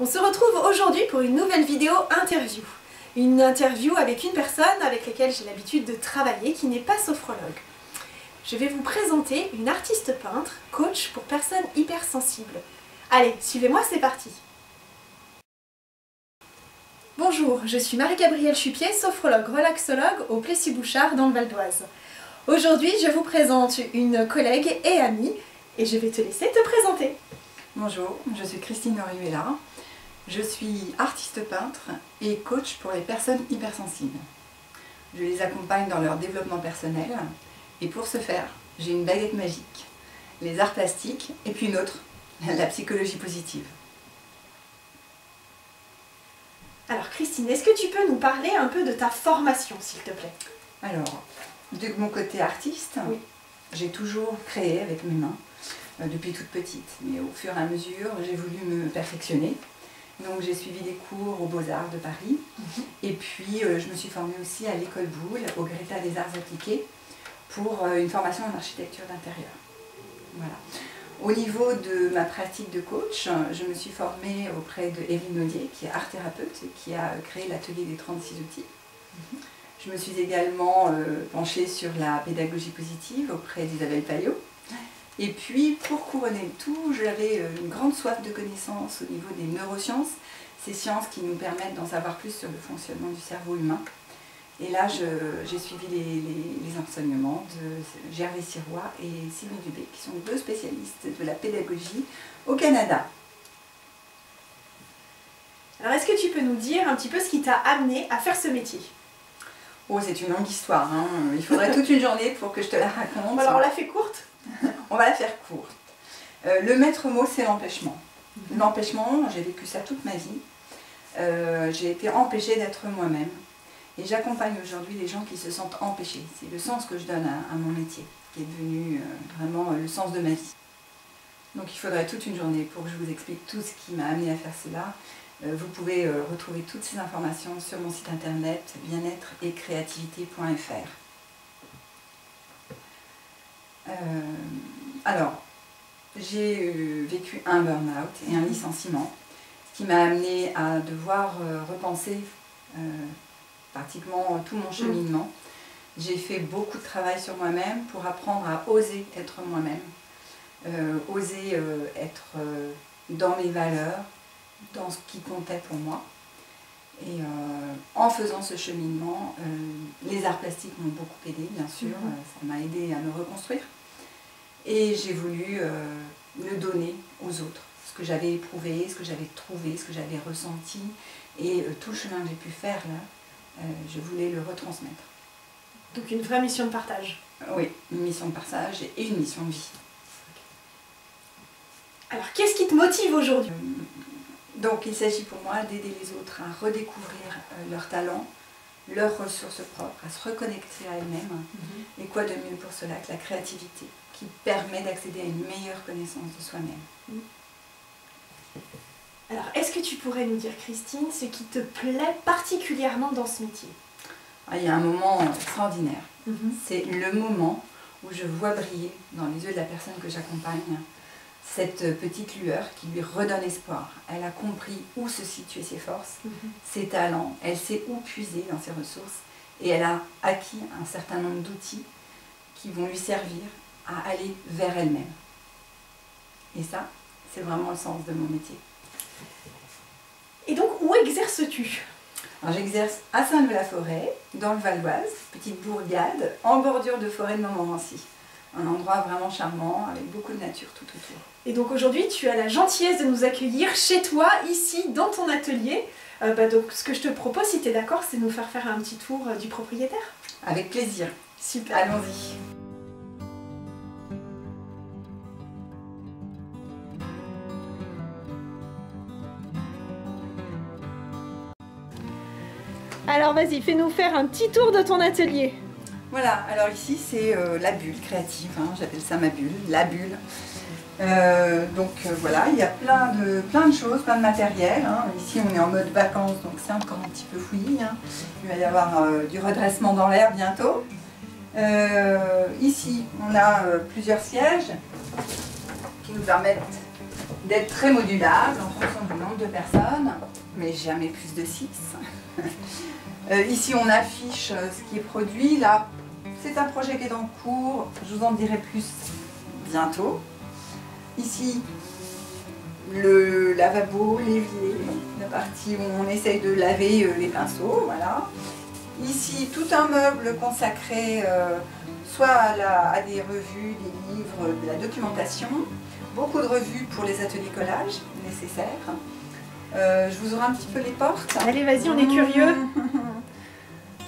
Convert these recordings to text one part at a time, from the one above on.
On se retrouve aujourd'hui pour une nouvelle vidéo interview. Une interview avec une personne avec laquelle j'ai l'habitude de travailler qui n'est pas sophrologue. Je vais vous présenter une artiste peintre, coach pour personnes hypersensibles. Allez, suivez-moi, c'est parti! Bonjour, je suis Marie-Gabrielle Chupier, sophrologue relaxologue au Plessis-Bouchard dans le Val d'Oise. Aujourd'hui, je vous présente une collègue et amie et je vais te laisser te présenter. Bonjour, je suis Christine Orihuela. Je suis artiste peintre et coach pour les personnes hypersensibles. Je les accompagne dans leur développement personnel et pour ce faire, j'ai une baguette magique, les arts plastiques et puis une autre, la psychologie positive. Alors Christine, est-ce que tu peux nous parler un peu de ta formation, s'il te plaît? Alors, de mon côté artiste, oui. J'ai toujours créé avec mes mains, depuis toute petite, mais au fur et à mesure, j'ai voulu me perfectionner. Donc j'ai suivi des cours aux Beaux-Arts de Paris, et puis je me suis formée aussi à l'école Boulle, au Greta des Arts Appliqués, pour une formation en architecture d'intérieur. Voilà. Au niveau de ma pratique de coach, je me suis formée auprès de Evelyne Audier, qui est art thérapeute et qui a créé l'atelier des 36 outils. Je me suis également penchée sur la pédagogie positive auprès d'Isabelle Payot. Et puis, pour couronner le tout, j'avais une grande soif de connaissances au niveau des neurosciences, ces sciences qui nous permettent d'en savoir plus sur le fonctionnement du cerveau humain. Et là, j'ai suivi les enseignements de Gervais Sirois et Sylvie Dubé, qui sont deux spécialistes de la pédagogie au Canada. Alors, est-ce que tu peux nous dire un petit peu ce qui t'a amené à faire ce métier? Oh, c'est une longue histoire, hein. Il faudrait toute une journée pour que je te la raconte. Alors, on la fait courte? On va la faire courte. Le maître mot, c'est l'empêchement. L'empêchement, j'ai vécu ça toute ma vie. J'ai été empêchée d'être moi-même. Et j'accompagne aujourd'hui les gens qui se sentent empêchés. C'est le sens que je donne à mon métier, qui est devenu vraiment le sens de ma vie. Donc il faudrait toute une journée pour que je vous explique tout ce qui m'a amené à faire cela. Vous pouvez retrouver toutes ces informations sur mon site internet bien-être et créativité.fr. Alors, j'ai vécu un burn-out et un licenciement, ce qui m'a amené à devoir repenser pratiquement tout mon cheminement. J'ai fait beaucoup de travail sur moi-même pour apprendre à oser être moi-même, oser être dans mes valeurs, dans ce qui comptait pour moi. Et en faisant ce cheminement, les arts plastiques m'ont beaucoup aidé, bien sûr, ça m'a aidé à me reconstruire. Et j'ai voulu le donner aux autres, ce que j'avais éprouvé, ce que j'avais trouvé, ce que j'avais ressenti, et tout le chemin que j'ai pu faire là, je voulais le retransmettre. Donc une vraie mission de partage. Oui, une mission de partage et une mission de vie. Alors qu'est-ce qui te motive aujourd'hui? Donc il s'agit pour moi d'aider les autres à redécouvrir leurs talents, leurs ressources propres, à se reconnecter à elles-mêmes. Et quoi de mieux pour cela que la créativité, qui permet d'accéder à une meilleure connaissance de soi-même. Alors, est-ce que tu pourrais nous dire, Christine, ce qui te plaît particulièrement dans ce métier? Il y a un moment extraordinaire. C'est le moment où je vois briller dans les yeux de la personne que j'accompagne cette petite lueur qui lui redonne espoir. Elle a compris où se situaient ses forces, ses talents, elle sait où puiser dans ses ressources et elle a acquis un certain nombre d'outils qui vont lui servir à aller vers elle-même. Et ça, c'est vraiment le sens de mon métier. Et donc, où exerces-tu? Alors, j'exerce à Saint-Leu-la-Forêt, dans le Val d'Oise, petite bourgade, en bordure de forêt de Montmorency. Un endroit vraiment charmant, avec beaucoup de nature tout autour. Et donc aujourd'hui, tu as la gentillesse de nous accueillir chez toi, ici, dans ton atelier. Donc ce que je te propose, si tu es d'accord, c'est de nous faire un petit tour du propriétaire. Avec plaisir. Super. Allons-y. Alors vas-y, fais-nous faire un petit tour de ton atelier. Voilà, alors ici c'est la bulle créative, hein, j'appelle ça ma bulle, la bulle. Voilà, il y a plein de choses, plein de matériel. Hein. Ici on est en mode vacances, donc c'est encore un petit peu fouillis. Hein. Il va y avoir du redressement dans l'air bientôt. Ici on a plusieurs sièges qui nous permettent d'être très modulable en fonction du nombre de personnes, mais jamais plus de 6. Ici, on affiche ce qui est produit. Là, c'est un projet qui est en cours. Je vous en dirai plus bientôt. Ici, le lavabo, l'évier, la partie où on essaye de laver les pinceaux. Voilà. Ici, tout un meuble consacré soit à des revues, des livres, de la documentation. Beaucoup de revues pour les ateliers collage nécessaires. Je vous ouvre un petit peu les portes. Allez, vas-y, on est curieux.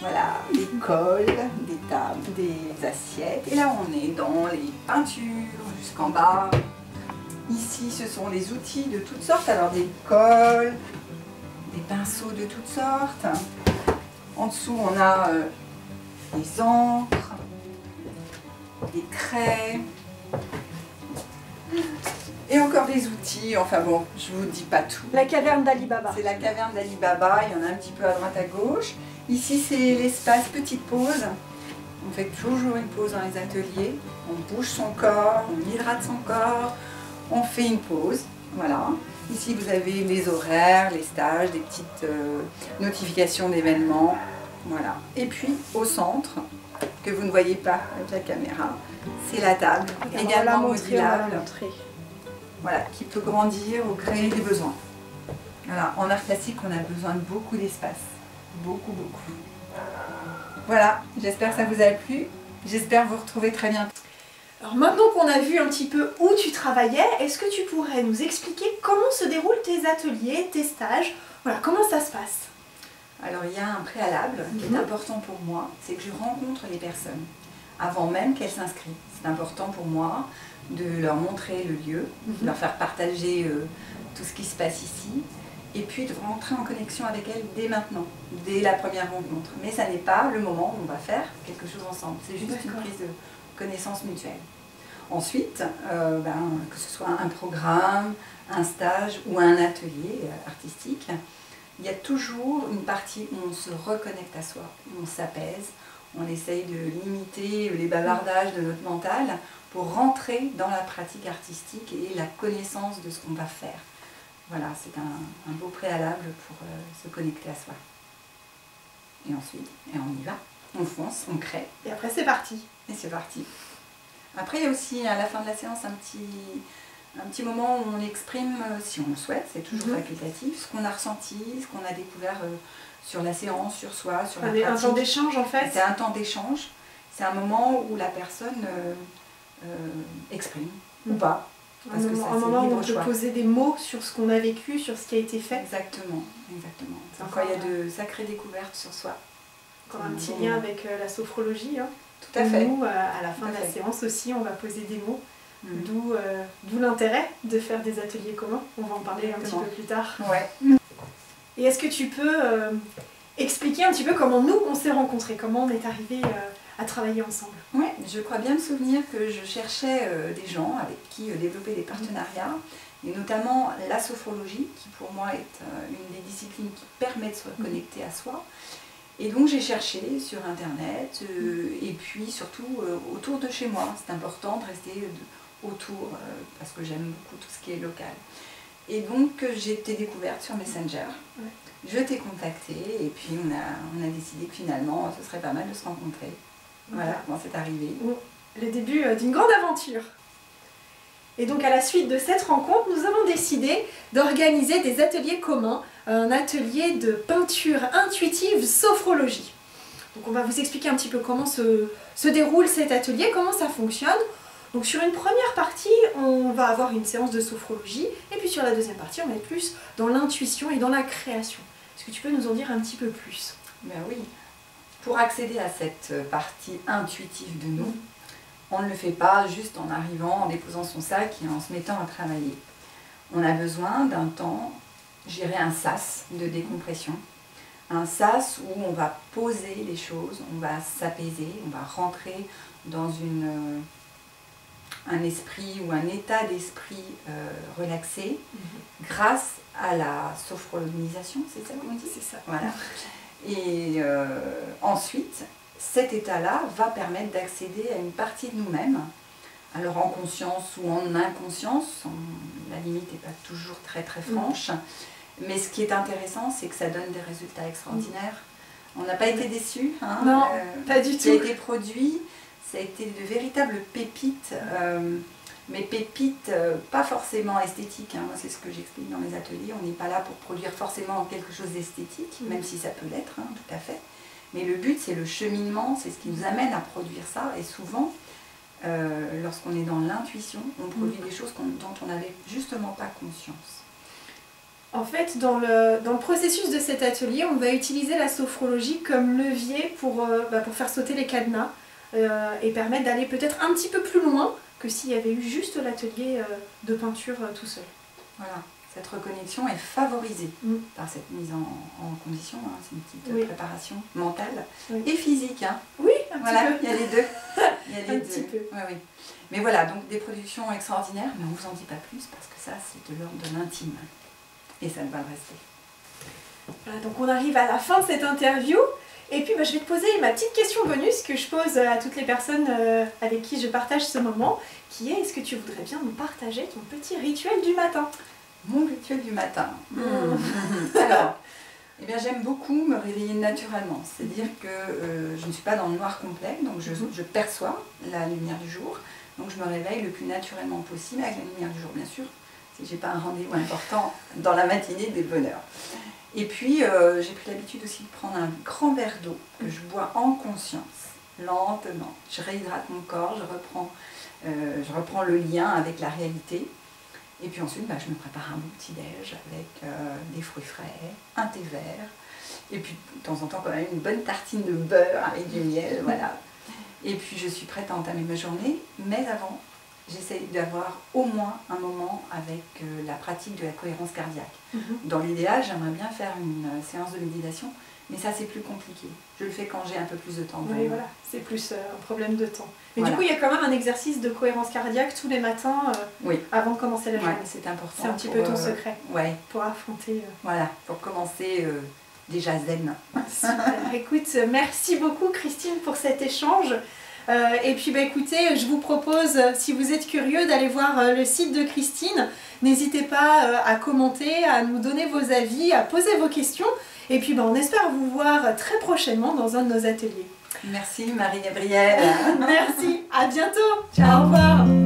Voilà, des cols, des tables, des assiettes. Et là, on est dans les peintures jusqu'en bas. Ici, ce sont les outils de toutes sortes. Alors, des cols, des pinceaux de toutes sortes. En dessous, on a des encres, des craies. Et encore des outils, enfin bon, je vous dis pas tout. La caverne d'Ali Baba. C'est la caverne d'Ali Baba, il y en a un petit peu à droite à gauche. Ici c'est l'espace petite pause. On fait toujours une pause dans les ateliers. On bouge son corps, on hydrate son corps, on fait une pause. Voilà. Ici vous avez les horaires, les stages, des petites notifications d'événements. Voilà. Et puis au centre, que vous ne voyez pas avec la caméra, c'est la table, également modulable. Voilà, qui peut grandir ou créer des besoins. Voilà, en art classique, on a besoin de beaucoup d'espace. Beaucoup, beaucoup. Voilà, j'espère que ça vous a plu. J'espère vous retrouver très bientôt. Alors maintenant qu'on a vu un petit peu où tu travaillais, est-ce que tu pourrais nous expliquer comment se déroulent tes ateliers, tes stages? Voilà, comment ça se passe? Alors il y a un préalable qui est important pour moi, c'est que je rencontre les personnes avant même qu'elles s'inscrivent. C'est important pour moi de leur montrer le lieu, de leur faire partager tout ce qui se passe ici, et puis de rentrer en connexion avec elles dès maintenant, dès la première rencontre. Mais ça n'est pas le moment où on va faire quelque chose ensemble, c'est juste une prise de connaissance mutuelle. Ensuite, que ce soit un programme, un stage ou un atelier artistique, il y a toujours une partie où on se reconnecte à soi, où on s'apaise, on essaye de limiter les bavardages de notre mental pour rentrer dans la pratique artistique et la connaissance de ce qu'on va faire. Voilà, c'est un beau préalable pour se connecter à soi. Et ensuite, on y va, on fonce, on crée. Et après c'est parti. Et c'est parti. Après il y a aussi à la fin de la séance un petit moment où on exprime, si on le souhaite, c'est toujours facultatif, ce qu'on a ressenti, ce qu'on a découvert sur la séance, sur soi, sur la pratique. Un temps d'échange en fait. C'est un temps d'échange, c'est un moment où la personne exprime ou pas. Parce que un moment où on peut poser des mots sur ce qu'on a vécu, sur ce qui a été fait. Exactement, exactement. Parfois il y a de sacrées découvertes sur soi. Encore un petit lien avec la sophrologie. Hein. Tout à fait. Nous, à la fin de la séance aussi, on va poser des mots. D'où l'intérêt de faire des ateliers communs. On va en parler un petit peu plus tard. Ouais. Et est-ce que tu peux expliquer un petit peu comment nous, on s'est rencontrés, comment on est arrivés à travailler ensemble? Oui, je crois bien me souvenir que je cherchais des gens avec qui développer des partenariats, et notamment la sophrologie, qui pour moi est une des disciplines qui permet de se reconnecter à soi. Et donc j'ai cherché sur internet, et puis surtout autour de chez moi. C'est important de rester autour, parce que j'aime beaucoup tout ce qui est local. Et donc j'ai été découverte sur Messenger. Je t'ai contacté, et puis on a décidé que finalement ce serait pas mal de se rencontrer. Voilà comment c'est arrivé. Le début d'une grande aventure. Et donc à la suite de cette rencontre, nous avons décidé d'organiser des ateliers communs, un atelier de peinture intuitive sophrologie. Donc on va vous expliquer un petit peu comment se déroule cet atelier, comment ça fonctionne. Donc sur une première partie, on va avoir une séance de sophrologie, et puis sur la deuxième partie, on va être plus dans l'intuition et dans la création. Est-ce que tu peux nous en dire un petit peu plus? Ben oui. Pour accéder à cette partie intuitive de nous, on ne le fait pas juste en arrivant, en déposant son sac et en se mettant à travailler. On a besoin d'un temps, j'irais un sas de décompression, un sas où on va poser les choses, on va s'apaiser, on va rentrer dans un esprit ou un état d'esprit relaxé grâce à la sophrologisation, c'est ça qu'on dit? C'est ça. Voilà. Et ensuite, cet état-là va permettre d'accéder à une partie de nous-mêmes alors en conscience ou en inconscience, la limite n'est pas toujours très franche, mais ce qui est intéressant, c'est que ça donne des résultats extraordinaires. On n'a pas été déçus, hein, non, pas du tout. Ce qui a été produit, ça a été de véritables pépites, mais pépites pas forcément esthétiques, hein. Moi c'est ce que j'explique dans les ateliers, on n'est pas là pour produire forcément quelque chose d'esthétique, même si ça peut l'être, hein, tout à fait. Mais le but, c'est le cheminement, c'est ce qui nous amène à produire ça. Et souvent, lorsqu'on est dans l'intuition, on produit des choses dont on n'avait justement pas conscience. En fait, dans le processus de cet atelier, on va utiliser la sophrologie comme levier pour faire sauter les cadenas et permettre d'aller peut-être un petit peu plus loin que s'il y avait eu juste l'atelier de peinture tout seul. Voilà. Cette reconnexion est favorisée par cette mise en condition, hein. C'est une petite préparation mentale et physique. Hein. Oui, un petit peu. Il y a les deux. Il y a les deux. Petit peu. Oui. Mais voilà, donc des productions extraordinaires, mais on ne vous en dit pas plus parce que ça, c'est de l'ordre de l'intime. Et ça ne va le rester. Voilà, donc on arrive à la fin de cette interview. Et puis je vais te poser ma petite question bonus que je pose à toutes les personnes avec qui je partage ce moment, qui est, est-ce que tu voudrais bien nous partager ton petit rituel du matin ? Mon rituel du matin. Alors, j'aime beaucoup me réveiller naturellement. C'est-à-dire que je ne suis pas dans le noir complet, donc je perçois la lumière du jour. Donc je me réveille le plus naturellement possible avec la lumière du jour, bien sûr. Si je n'ai pas un rendez-vous important dans la matinée, des bonheurs. Et puis, j'ai pris l'habitude aussi de prendre un grand verre d'eau que je bois en conscience, lentement. Je réhydrate mon corps, je reprends le lien avec la réalité. Et puis ensuite, je me prépare un bon petit-déj avec des fruits frais, un thé vert, et puis de temps en temps quand même une bonne tartine de beurre avec du miel, voilà. Et puis je suis prête à entamer ma journée, mais avant, j'essaye d'avoir au moins un moment avec la pratique de la cohérence cardiaque. Dans l'idéal, j'aimerais bien faire une séance de méditation, mais ça c'est plus compliqué. Je le fais quand j'ai un peu plus de temps. Oui, voilà, c'est plus un problème de temps. Mais du coup, il y a quand même un exercice de cohérence cardiaque tous les matins avant de commencer la journée. C'est important. C'est un petit peu ton secret pour affronter. Voilà, pour commencer déjà zen. Super. Écoute, merci beaucoup Christine pour cet échange. Et puis écoutez, je vous propose, si vous êtes curieux, d'aller voir le site de Christine. N'hésitez pas à commenter, à nous donner vos avis, à poser vos questions. Et puis on espère vous voir très prochainement dans un de nos ateliers. Merci Marie-Gabrielle. Merci, à bientôt. Ciao, au revoir.